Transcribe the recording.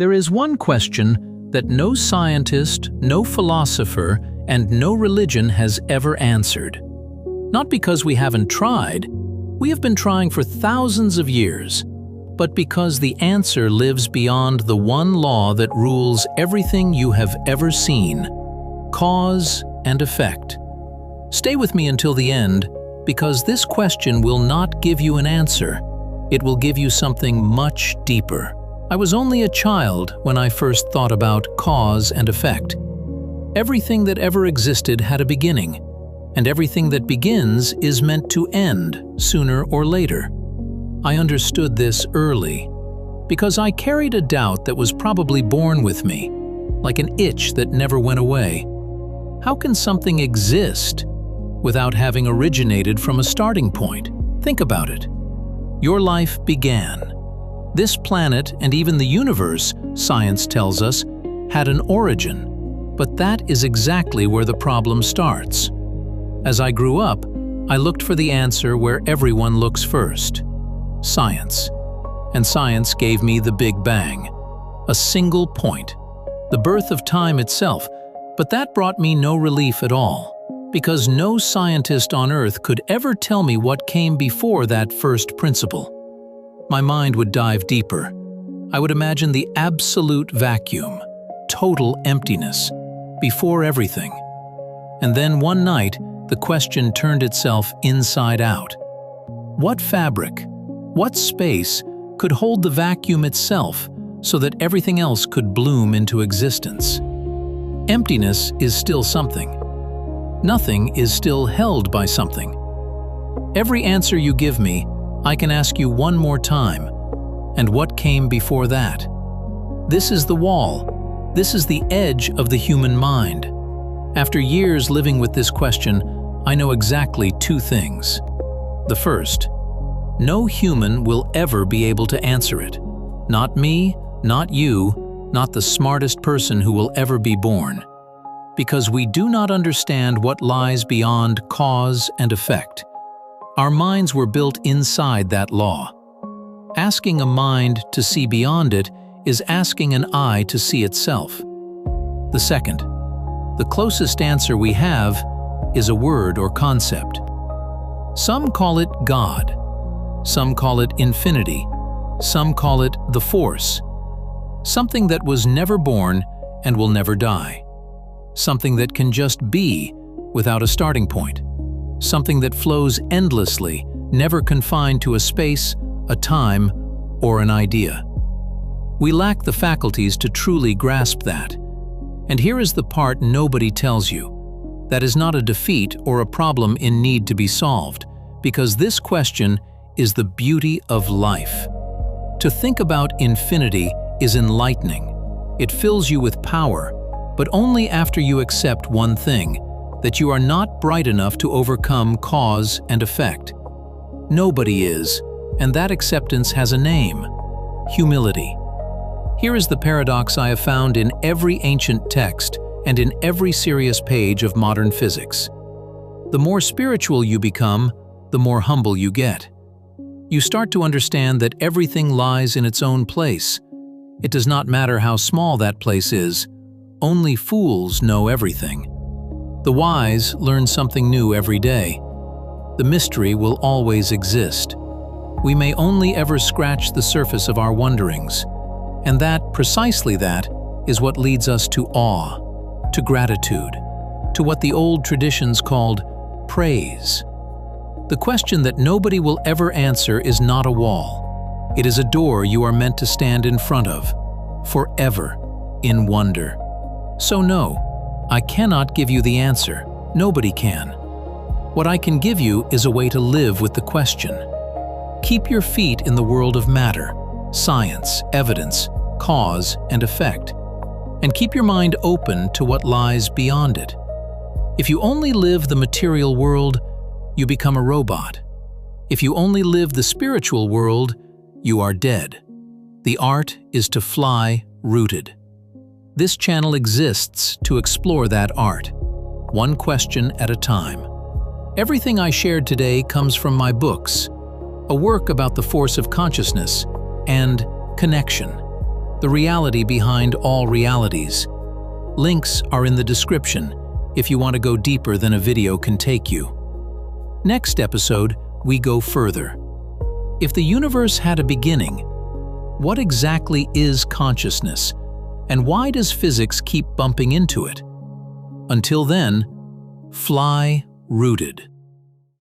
There is one question that no scientist, no philosopher, and no religion has ever answered. Not because we haven't tried, we have been trying for thousands of years, but because the answer lives beyond the one law that rules everything you have ever seen: cause and effect. Stay with me until the end, because this question will not give you an answer. It will give you something much deeper. I was only a child when I first thought about cause and effect. Everything that ever existed had a beginning, and everything that begins is meant to end sooner or later. I understood this early, because I carried a doubt that was probably born with me, like an itch that never went away. How can something exist without having originated from a starting point? Think about it. Your life began. This planet and even the universe, science tells us, had an origin. But that is exactly where the problem starts. As I grew up, I looked for the answer where everyone looks first: science. And science gave me the Big Bang, a single point, the birth of time itself. But that brought me no relief at all, because no scientist on Earth could ever tell me what came before that first principle. My mind would dive deeper. I would imagine the absolute vacuum, total emptiness, before everything. And then one night, the question turned itself inside out. What fabric, what space could hold the vacuum itself so that everything else could bloom into existence? Emptiness is still something. Nothing is still held by something. Every answer you give me, I can ask you one more time. And what came before that? This is the wall. This is the edge of the human mind. After years living with this question, I know exactly two things. The first, no human will ever be able to answer it. Not me, not you, not the smartest person who will ever be born. Because we do not understand what lies beyond cause and effect. Our minds were built inside that law. Asking a mind to see beyond it is asking an eye to see itself. The second, the closest answer we have is a word or concept. Some call it God. Some call it infinity. Some call it the force. Something that was never born and will never die. Something that can just be without a starting point. Something that flows endlessly, never confined to a space, a time, or an idea. We lack the faculties to truly grasp that. And here is the part nobody tells you. That is not a defeat or a problem in need to be solved, because this question is the beauty of life. To think about infinity is enlightening. It fills you with power, but only after you accept one thing, that you are not bright enough to overcome cause and effect. Nobody is, and that acceptance has a name: humility. Here is the paradox I have found in every ancient text and in every serious page of modern physics. The more spiritual you become, the more humble you get. You start to understand that everything lies in its own place. It does not matter how small that place is. Only fools know everything. The wise learn something new every day. The mystery will always exist. We may only ever scratch the surface of our wonderings. And that, precisely that, is what leads us to awe, to gratitude, to what the old traditions called praise. The question that nobody will ever answer is not a wall. It is a door you are meant to stand in front of, forever, in wonder. So no, I cannot give you the answer. Nobody can. What I can give you is a way to live with the question. Keep your feet in the world of matter, science, evidence, cause, and effect, and keep your mind open to what lies beyond it. If you only live the material world, you become a robot. If you only live the spiritual world, you are dead. The art is to fly rooted. This channel exists to explore that art, one question at a time. Everything I shared today comes from my books, a work about the force of consciousness and connection. the reality behind all realities. Links are in the description if you want to go deeper than a video can take you. Next episode, we go further. If the universe had a beginning, what exactly is consciousness, and why does physics keep bumping into it? Until then, fly rooted.